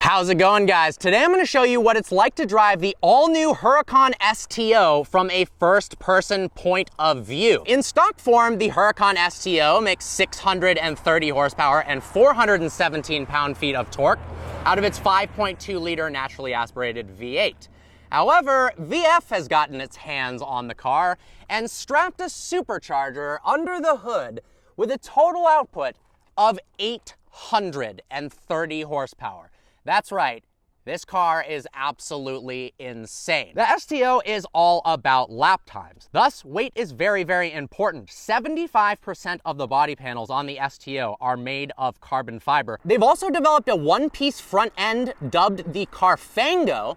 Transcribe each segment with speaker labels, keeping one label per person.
Speaker 1: How's it going, guys? Today I'm going to show you what it's like to drive the all-new Huracan STO from a first-person point of view. In stock form, the Huracan STO makes 630 horsepower and 417 pound-feet of torque out of its 5.2-liter naturally aspirated V8. However, VF has gotten its hands on the car and strapped a supercharger under the hood with a total output of 830 horsepower. That's right, this car is absolutely insane. The STO is all about lap times. Thus, weight is very, very important. 75% of the body panels on the STO are made of carbon fiber. They've also developed a one-piece front end dubbed the Carfango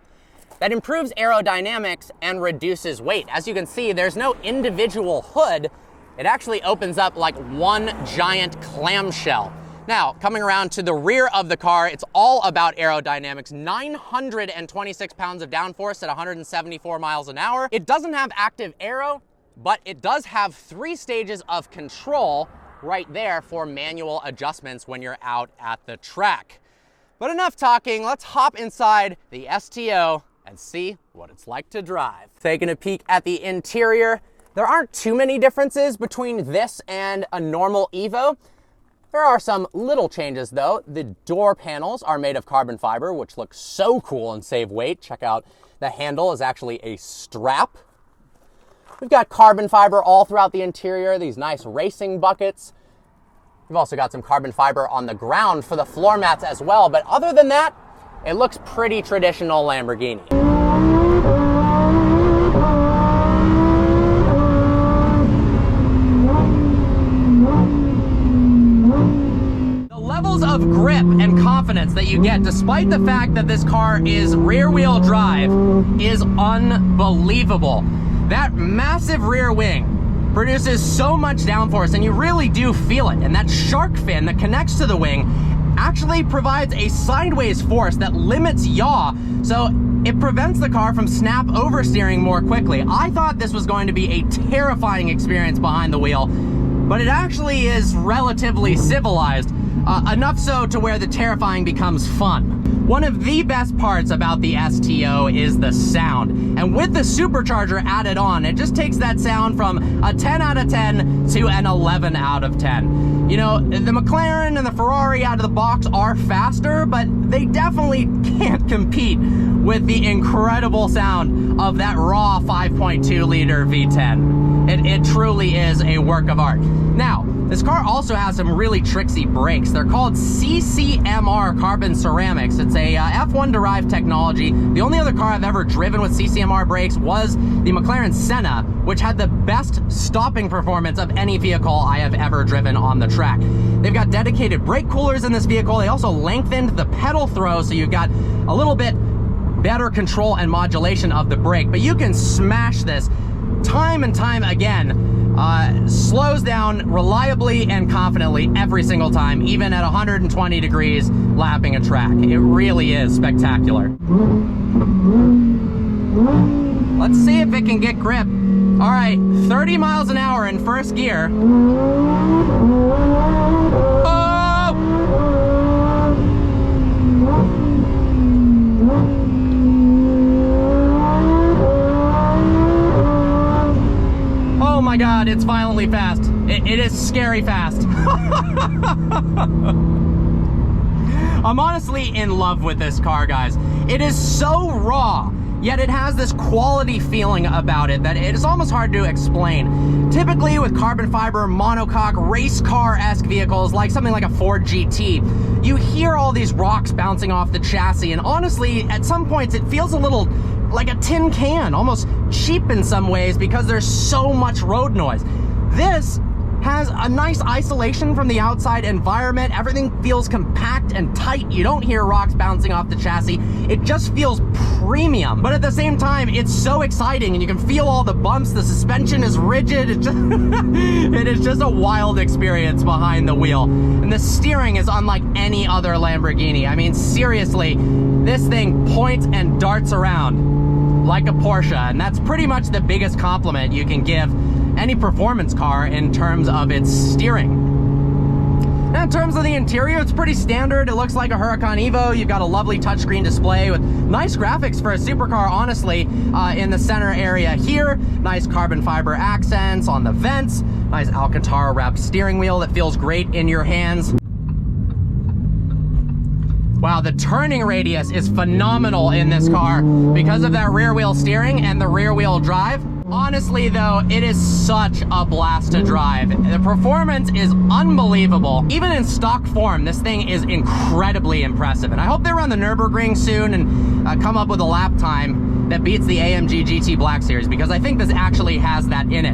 Speaker 1: that improves aerodynamics and reduces weight. As you can see, there's no individual hood. It actually opens up like one giant clamshell. Now, coming around to the rear of the car, it's all about aerodynamics. 926 pounds of downforce at 174 miles an hour. It doesn't have active aero, but it does have 3 stages of control right there for manual adjustments when you're out at the track. But enough talking, let's hop inside the STO and see what it's like to drive. Taking a peek at the interior, there aren't too many differences between this and a normal Evo. There are some little changes though. The door panels are made of carbon fiber, which looks so cool and save weight. Check out, the handle is actually a strap. We've got carbon fiber all throughout the interior, these nice racing buckets. We've also got some carbon fiber on the ground for the floor mats as well, but other than that, it looks pretty traditional Lamborghini. Levels of grip and confidence that you get despite the fact that this car is rear-wheel drive is unbelievable. That massive rear wing produces so much downforce and you really do feel it, and that shark fin that connects to the wing actually provides a sideways force that limits yaw, so it prevents the car from snap oversteering more quickly. I thought this was going to be a terrifying experience behind the wheel, but it actually is relatively civilized. Enough so to where the terrifying becomes fun. One of the best parts about the STO is the sound. And with the supercharger added on, it just takes that sound from a 10 out of 10 to an 11 out of 10. You know, the McLaren and the Ferrari out of the box are faster, but they definitely can't compete with the incredible sound of that raw 5.2-liter V10. It truly is a work of art. Now, this car also has some really tricksy brakes. They're called CCMR carbon ceramics. It's a F1 derived technology. The only other car I've ever driven with CCMR brakes was the McLaren Senna, which had the best stopping performance of any vehicle I have ever driven on the track. They've got dedicated brake coolers in this vehicle. They also lengthened the pedal throw, so you've got a little bit better control and modulation of the brake, but you can smash this time and time again. Slows down reliably and confidently every single time, even at 120 degrees lapping a track. It really is spectacular. Let's see if it can get grip. All right, 30 miles an hour in first gear. Oh my God, it's violently fast. It is scary fast. I'm honestly in love with this car, guys. It is so raw, yet it has this quality feeling about it that it is almost hard to explain. Typically with carbon fiber, monocoque, race car-esque vehicles, like something like a Ford GT, you hear all these rocks bouncing off the chassis, and honestly, at some points, it feels a little like a tin can, almost cheap in some ways because there's so much road noise. This has a nice isolation from the outside environment. Everything feels compact and tight. You don't hear rocks bouncing off the chassis. It just feels premium. But at the same time, it's so exciting and you can feel all the bumps. The suspension is rigid. It is just a wild experience behind the wheel. And the steering is unlike any other Lamborghini. I mean, seriously, this thing points and darts around like a Porsche, and that's pretty much the biggest compliment you can give any performance car in terms of its steering. Now, in terms of the interior, it's pretty standard. It looks like a Huracan Evo. You've got a lovely touchscreen display with nice graphics for a supercar, honestly, in the center area here. Nice carbon fiber accents on the vents. Nice Alcantara wrapped steering wheel that feels great in your hands. Wow, the turning radius is phenomenal in this car because of that rear wheel steering and the rear wheel drive. Honestly though, it is such a blast to drive. The performance is unbelievable. Even in stock form, this thing is incredibly impressive. And I hope they run the Nürburgring soon and come up with a lap time that beats the AMG GT Black Series, because I think this actually has that in it.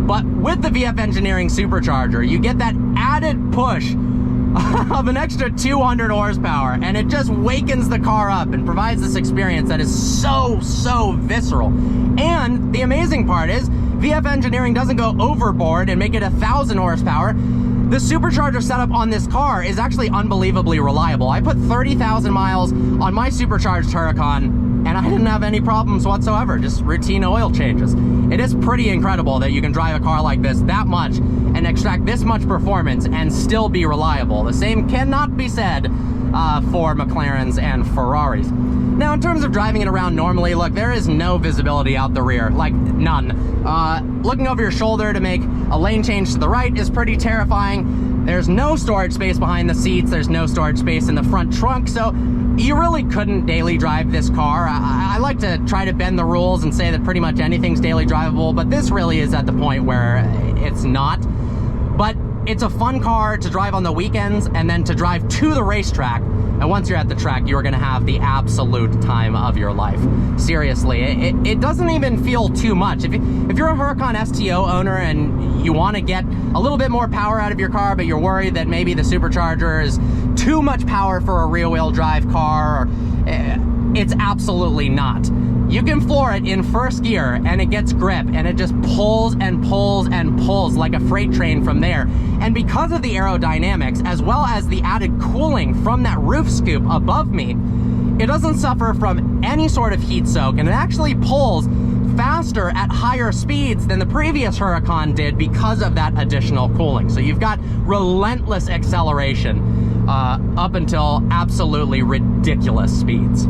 Speaker 1: But with the VF Engineering Supercharger, you get that added push of an extra 200 horsepower, and it just wakens the car up and provides this experience that is so visceral. And the amazing part is VF Engineering doesn't go overboard and make it 1,000 horsepower. The supercharger setup on this car is actually unbelievably reliable. I put 30,000 miles on my supercharged Huracan and I didn't have any problems whatsoever, just routine oil changes. It is pretty incredible that you can drive a car like this that much and extract this much performance and still be reliable. The same cannot be said for McLarens and Ferraris. Now, in terms of driving it around normally, look, there is no visibility out the rear, like none. Looking over your shoulder to make a lane change to the right is pretty terrifying. There's no storage space behind the seats. There's no storage space in the front trunk, so you really couldn't daily drive this car. I like to try to bend the rules and say that pretty much anything's daily drivable, but this really is at the point where it's not. But it's a fun car to drive on the weekends and then to drive to the racetrack. And once you're at the track, you're gonna have the absolute time of your life. Seriously, it doesn't even feel too much. If you're a Huracan STO owner and you wanna get a little bit more power out of your car, but you're worried that maybe the supercharger is too much power for a rear-wheel drive car, it's absolutely not. You can floor it in first gear and it gets grip and it just pulls and pulls and pulls like a freight train from there. And because of the aerodynamics, as well as the added cooling from that roof scoop above me, it doesn't suffer from any sort of heat soak, and it actually pulls faster at higher speeds than the previous Huracan did because of that additional cooling. So you've got relentless acceleration up until absolutely ridiculous speeds.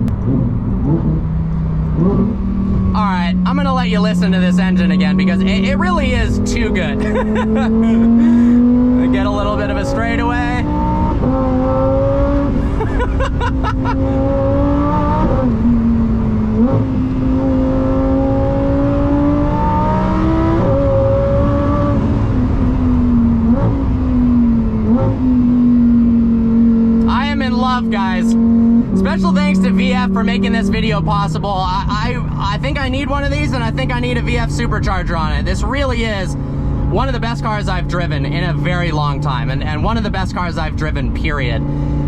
Speaker 1: All right, I'm gonna let you listen to this engine again because it really is too good. Get a little bit of a straightaway. I am in love, guys. Special thanks to VF for making this video possible. I think I need one of these, and I think I need a VF supercharger on it. This really is one of the best cars I've driven in a very long time, and one of the best cars I've driven, period.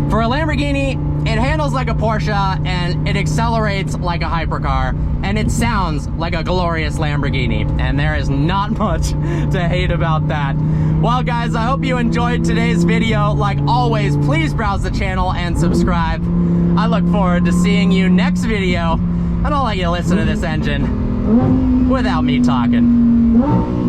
Speaker 1: For a Lamborghini, it handles like a Porsche, and it accelerates like a hypercar, and it sounds like a glorious Lamborghini, and there is not much to hate about that. Well, guys, I hope you enjoyed today's video. Like always, please browse the channel and subscribe. I look forward to seeing you next video, and I'll let you listen to this engine without me talking.